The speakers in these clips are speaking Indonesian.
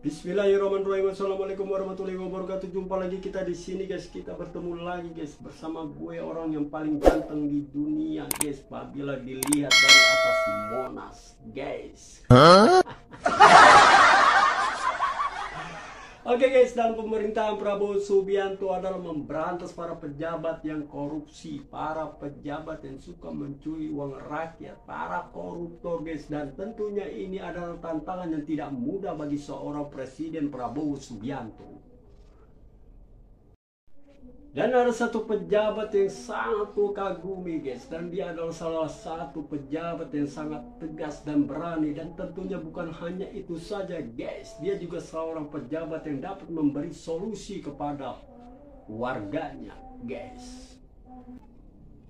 Bismillahirrahmanirrahim. Assalamualaikum warahmatullahi wabarakatuh. Jumpa lagi kita di sini guys. Kita bertemu lagi guys bersama gue, orang yang paling ganteng di dunia guys. Apabila dilihat dari atas Monas guys. Oke guys, dalam pemerintahan Prabowo Subianto adalah memberantas para pejabat yang korupsi, para pejabat yang suka mencuri uang rakyat, para koruptor guys. Dan tentunya ini adalah tantangan yang tidak mudah bagi seorang Presiden Prabowo Subianto. Dan ada satu pejabat yang sangat ku kagumi guys, dan dia adalah salah satu pejabat yang sangat tegas dan berani. Dan tentunya bukan hanya itu saja guys, dia juga seorang pejabat yang dapat memberi solusi kepada warganya guys.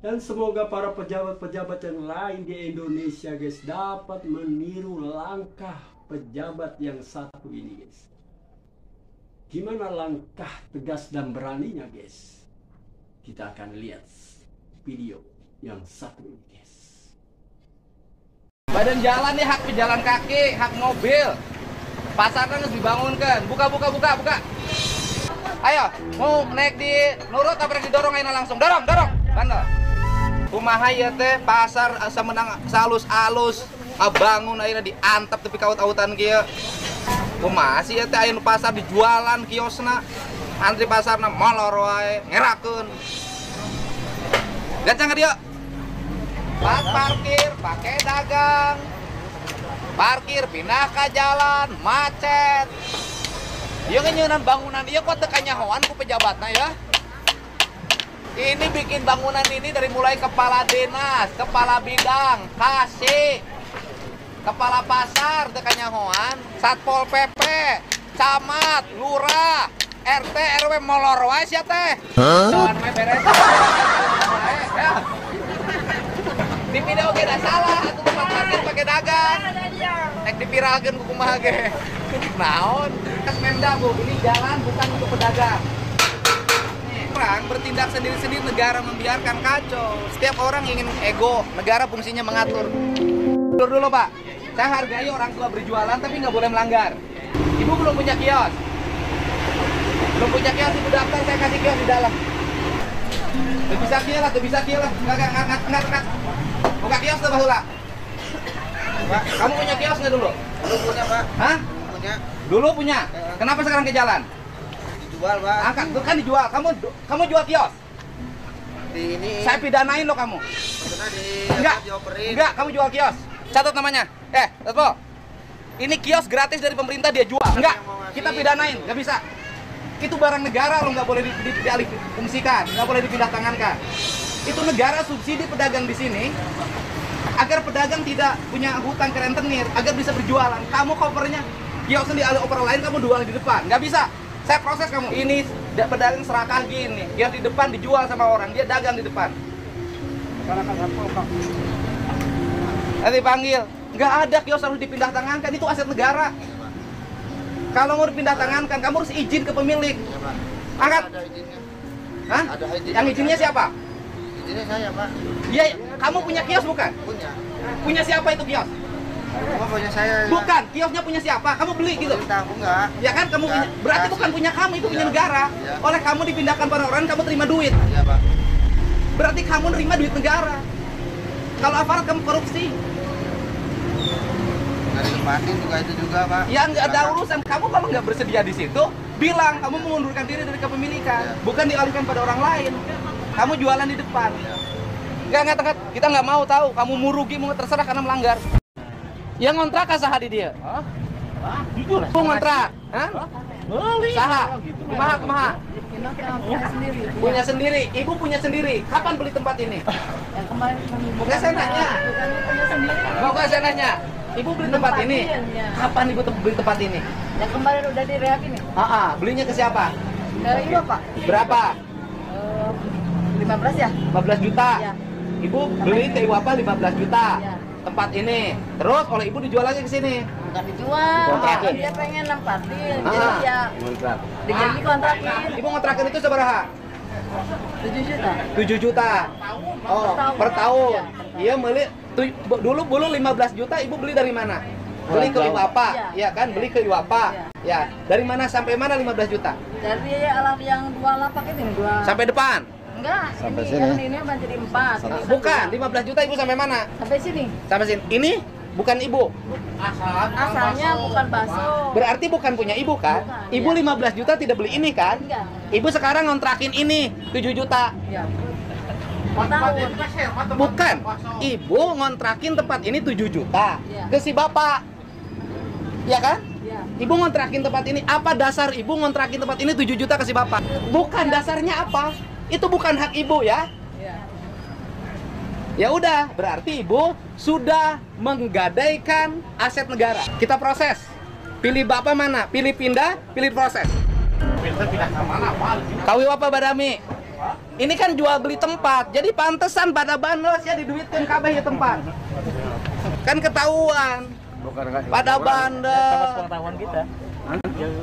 Dan semoga para pejabat-pejabat yang lain di Indonesia guys dapat meniru langkah pejabat yang satu ini guys. Gimana langkah tegas dan beraninya guys? Kita akan lihat video yang satu ini guys. Badan jalan nih, hak pejalan kaki, hak mobil. Pasarnya harus dibangunkan. Buka. Ayo, mau naik di nurut apa didorong aja langsung? Dorong. Bandel. Kumaha ya teh pasar asa menang salus-alus, bangun akhirnya diantap tapi kaut-autan kieu. Kumaha sih ya teh aya nu pasar dijualan kiosna. Antri pasarna molor wae, ngerakeun. Gancang dia. Pas parkir pakai dagang. Parkir pindah ke jalan, macet. Ieu ngeuneunan bangunan ieu kok teu kanyahoan ku pejabatna ya. Ini bikin bangunan ini dari mulai kepala dinas, kepala bidang, kasih, kepala pasar teu kanyahoan, Satpol PP, camat, lurah, RT RW molor wae sia teh. Jalan mah beres. Ya. Di video ge da salah atuh tempat parkir pakai dagang. Nek dipirageun ku kumaha ge. Naon? Kas Mendabu, ini jalan bukan untuk pedagang. Orang bertindak sendiri-sendiri, negara membiarkan kacau. Setiap orang ingin ego, negara fungsinya mengatur. Dulu Pak, saya hargai orang tua berjualan tapi nggak boleh melanggar. Ibu belum punya kios. Ibu daftar, saya kasih kios di dalam. Tuh bisa kios lah. Enggak. Buka kios tuh baheula. Pak, kamu punya kios nggak dulu? Dulu punya Pak. Hah? Punya. Dulu punya. Kenapa sekarang ke jalan? Dijual Pak. Angkat, tuh kan dijual. Kamu jual kios. Di ini. Saya pidanain lo kamu. Maksudnya dioperin. Enggak, kamu jual kios. Catat namanya. Tetpo. Ini kios gratis dari pemerintah dia jual. Enggak, kita pidanain, nggak bisa. Itu barang negara, lo nggak boleh dialih fungsikan, nggak boleh dipindah tangankan. Itu negara subsidi pedagang di sini agar pedagang tidak punya hutang ke rentenir, agar bisa berjualan. Kamu kopernya kiosnya dialih oper lain, kamu jual di depan, nggak bisa. Saya proses kamu. Ini pedagang serakah gini, kios di depan dijual sama orang, dia dagang di depan. Nanti panggil, nggak ada kios harus dipindah tangankan, itu aset negara. Kalau mau dipindah tangankan, kamu harus izin ke pemilik. Angkat. Ada izinnya. Hah? Ada izin. Yang izinnya siapa? Izinnya saya Pak. Iya, kamu punya kios bukan? Punya. Punya siapa itu kios? Rumah punya saya. Bukan, kiosnya punya siapa? Kamu beli gitu. Pemerintah aku enggak. Ya kan kamu punya, berarti bukan punya kamu, itu punya negara. Iya. Oleh kamu dipindahkan pada orang, kamu terima duit. Iya Pak. Berarti kamu nerima duit negara. Kalau aparat kamu korupsi. Nggak ditempatin juga itu juga Pak. Ya nggak ada urusan. Kamu kalau nggak bersedia di situ, bilang kamu mengundurkan diri dari kepemilikan, Iya. bukan dialihkan pada orang lain. Kamu jualan di depan. Iya. Enggak, kita nggak mau tahu. Kamu mau rugi, mau terserah karena melanggar. Yang ngontrak saha di dia? Hah? Jujur. Mau ngontrak? Hah? Saha? Kumaha? Punya sendiri. Ibu punya sendiri. Kapan beli tempat ini? Yang kemarin Bukan saya nanya. punya sendiri. Bukan saya nanya. Ibu beli tempat ini. Ya. Kapan ibu beli tempat ini? Yang kemarin udah direhab ini. Belinya ke siapa? Dari ibu Pak. Berapa? 15 ya? 15 juta. Iya. Ibu beli ke ibu apa 15 juta. Iya. Tempat ini. Terus oleh ibu dijual lagi ke sini. Bukan dijual. Kontrakin. Dia pengen nempatin. Jadi ya Kontrak. dijanji kontrakin. Ibu kontrakin itu seberapa? 7 juta. 7 juta. Oh, per tahun. Iya, beli dulu 15 juta, ibu beli dari mana? Beli ke Ibu apa? Iya. Iya kan? Beli ke Ibu apa? Ya. Dari mana sampai mana 15 juta? Dari alam yang 2 lapak itu nih, 2. Sampai depan. Enggak, Sampai ini sini. yang ini banjir 4. Bukan, 15 juta Ibu sampai mana? Sampai sini. Sampai sini. Ini bukan Ibu. Asalnya bukan bakso. Berarti bukan punya Ibu kan? Bukan, Ibu iya. 15 juta tidak beli ini kan? Enggak. Ibu sekarang ngontrakin ini 7 juta. Iya. Mau tahun. Bukan. Ibu ngontrakin tempat ini 7 juta Iya. ke si bapak. Ya kan? Iya. Ibu ngontrakin tempat ini. Apa dasar Ibu ngontrakin tempat ini 7 juta ke si bapak? Bukan, dasarnya apa? Itu bukan hak Ibu ya. Iya. Ya udah, berarti Ibu sudah menggadaikan aset negara. Kita proses. Pilih bapak mana? Pilih pindah, pilih proses. Kawi apa Badami? Ini kan jual beli tempat, jadi pantesan pada bandos ya diduitkan kabeh ya tempat. Kan ketahuan. Pada bandel. Pengetahuan kita.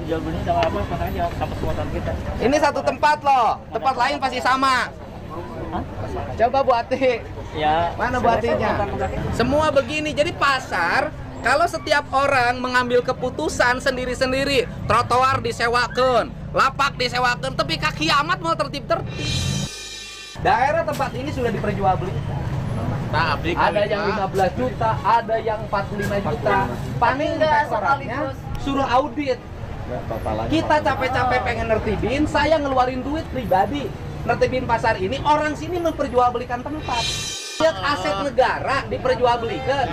Jual beli sama apa? Makanya sama pengetahuan kita. Ini satu tempat loh, tempat lain pasti sama. Coba Bu Ati. Ya. Mana Bu Atinya? Semua begini, jadi pasar kalau setiap orang mengambil keputusan sendiri-sendiri, trotoar disewakan, lapak disewakan, tapi kaki amat mau tertib-tertib. Daerah tempat ini sudah diperjualbelikan. Ada yang 15 juta, ada yang 45 juta. Paling Enggak, sektornya sekaligus. suruh audit. Kita capek-capek pengen nertibin, saya ngeluarin duit pribadi. Nertibin pasar ini, orang sini memperjualbelikan tempat. Lihat aset negara diperjualbelikan.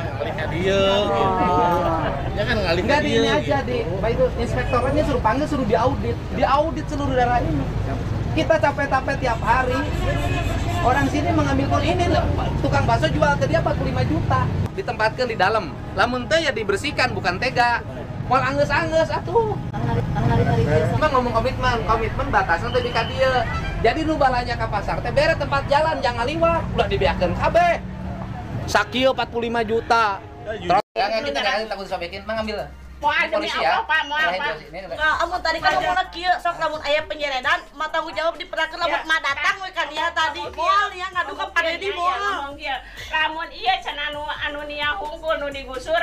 Enggak di ini aja di, baik itu inspektorannya suruh panggil, suruh diaudit seluruh daerah ini. Kita capek-capek tiap hari. Orang sini mengambil ini tukang bakso jual ke dia 45 juta. Ditempatkan di dalam. Lamun teh ya dibersihkan bukan tega. Moal anggeus-anggeus atuh. Hari-hari biasa. Emang ngomong komitmen batasan teh di ka dieu. Jadi nu balanya ka pasar teh bere tempat jalan jangan liwat, ulah dibiarkeun kabeh. Sakieu 45 juta. Terus yang kita enggak takut disobekin, mang ambil. Mau demi apa, Pak? Mau apa? Nah, amun tadi kan mau kieu sok lamun aya penyeredan, mah tanggung jawab diperahkeun lamun mah datang we kan ya tadi. Moal ya ngadu ka Pak Dedi moal. Lamun iya cenah anu nia hungkul nu digusur,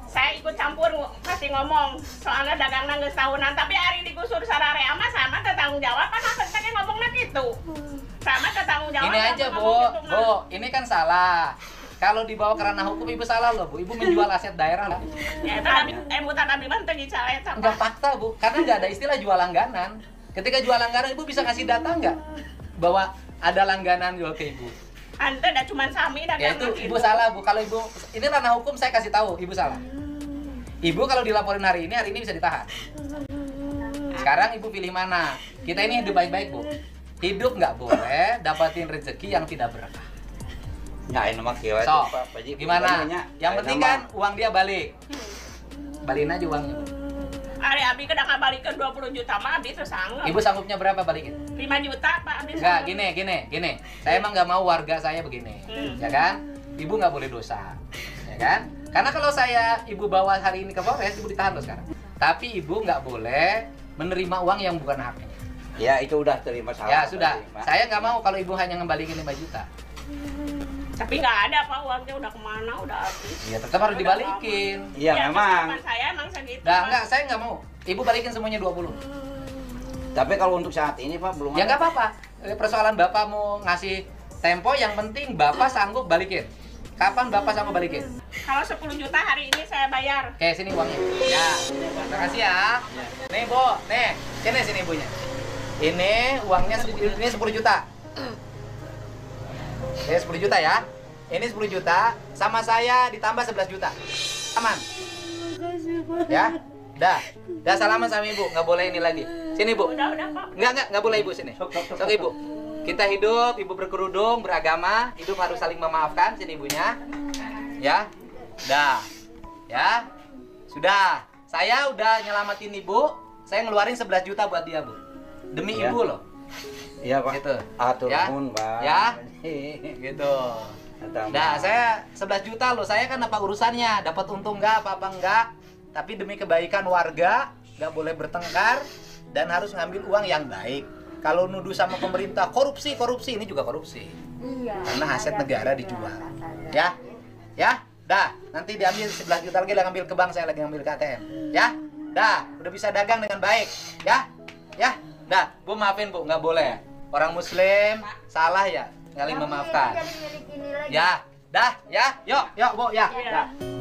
saya ikut campur kasih ngomong. Soalnya dagangna geus tahunan, tapi hari digusur sararea mah sama teh tanggung jawab kan apa teh ngomongna kitu. Sama teh tanggung jawab. Ini aja, Bu, ini kan salah. Kalau dibawa ke ranah hukum Ibu salah loh, Bu. Ibu menjual aset daerah loh. Ya tadi mutan abdi mah teu dicalet Enggak fakta, Bu. Karena nggak ada istilah jual langganan. Ketika jual langganan, Ibu bisa ngasih data nggak? Bahwa ada langganan jual ke Ibu. Ante dah cuman sami dah. Ya itu Ibu salah, Bu. Kalau Ibu, ini ranah hukum saya kasih tahu, Ibu salah. Ibu kalau dilaporin hari ini bisa ditahan. Sekarang Ibu pilih mana? Kita ini hidup baik-baik, Bu. Hidup nggak boleh dapatin rezeki yang tidak berkah. Ya ini mah kieu So, gimana? Yang penting kan uang dia balik. Balikin aja uangnya, Bu. Ari abdi kada ngabalikeun 20 juta mah abdi teu sanggup. Ibu sanggupnya berapa balikin? 5 juta Pak abdi. Enggak, gini. Saya emang nggak mau warga saya begini, ya kan? Ibu nggak boleh dosa, ya kan? Karena kalau Ibu bawa hari ini ke Polres, Ibu ditahan loh sekarang. Tapi Ibu nggak boleh menerima uang yang bukan haknya. Ya itu udah terima salah. Ya sudah, saya nggak mau kalau Ibu hanya ngembalikin 5 juta. Tapi nggak ada Pak, uangnya udah kemana, udah habis. Ya tetap harus dibalikin. Iya memang. kesiapan saya emang segitu. Nah, Pak. enggak, saya nggak mau. Ibu balikin semuanya 20. Tapi kalau untuk saat ini Pak belum. Ya nggak apa-apa. Persoalan Bapak mau ngasih tempo, yang penting Bapak sanggup balikin. Kapan Bapak sanggup balikin? Kalau 10 juta hari ini saya bayar. Oke, sini uangnya. Ya, terima kasih ya. Nih, Bu. Nih, sini ibunya. Ini uangnya ini 10 juta. Ini 10 juta ya. Ini 10 juta sama saya ditambah 11 juta. Aman. Ya. Dah salaman sama Ibu, nggak boleh ini lagi. Sini, Bu. Udah Pak. Nggak boleh Ibu sini. Sok Ibu. Kita hidup, Ibu berkerudung, beragama, hidup harus saling memaafkan. Sini Ibunya. Ya. Dah. Ya. Sudah. Saya udah nyelamatin Ibu. Saya ngeluarin 11 juta buat dia, Bu. Demi Ya. Ibu loh. Iya Pak. Gitu. Atur Ya. nuhun, Pak. Ya. Gitu. Nah, saya 11 juta loh. Saya kan apa urusannya? Dapat untung nggak, apa enggak? Tapi demi kebaikan warga, nggak boleh bertengkar dan harus ngambil uang yang baik. Kalau nuduh sama pemerintah korupsi, ini juga korupsi. Iya. Karena aset negara dijual. Ya. Ya. Dah, nanti diambil 11 juta lagi, lah ngambil ke bank, saya lagi ngambil ke ATM. Ya, dah, udah bisa dagang dengan baik. Ya, ya, dah. Bu maafin Bu, nggak boleh. Orang Muslim salah ya, saling memaafkan. Ya, dah, ya, yuk, yuk Bu, ya. Dah.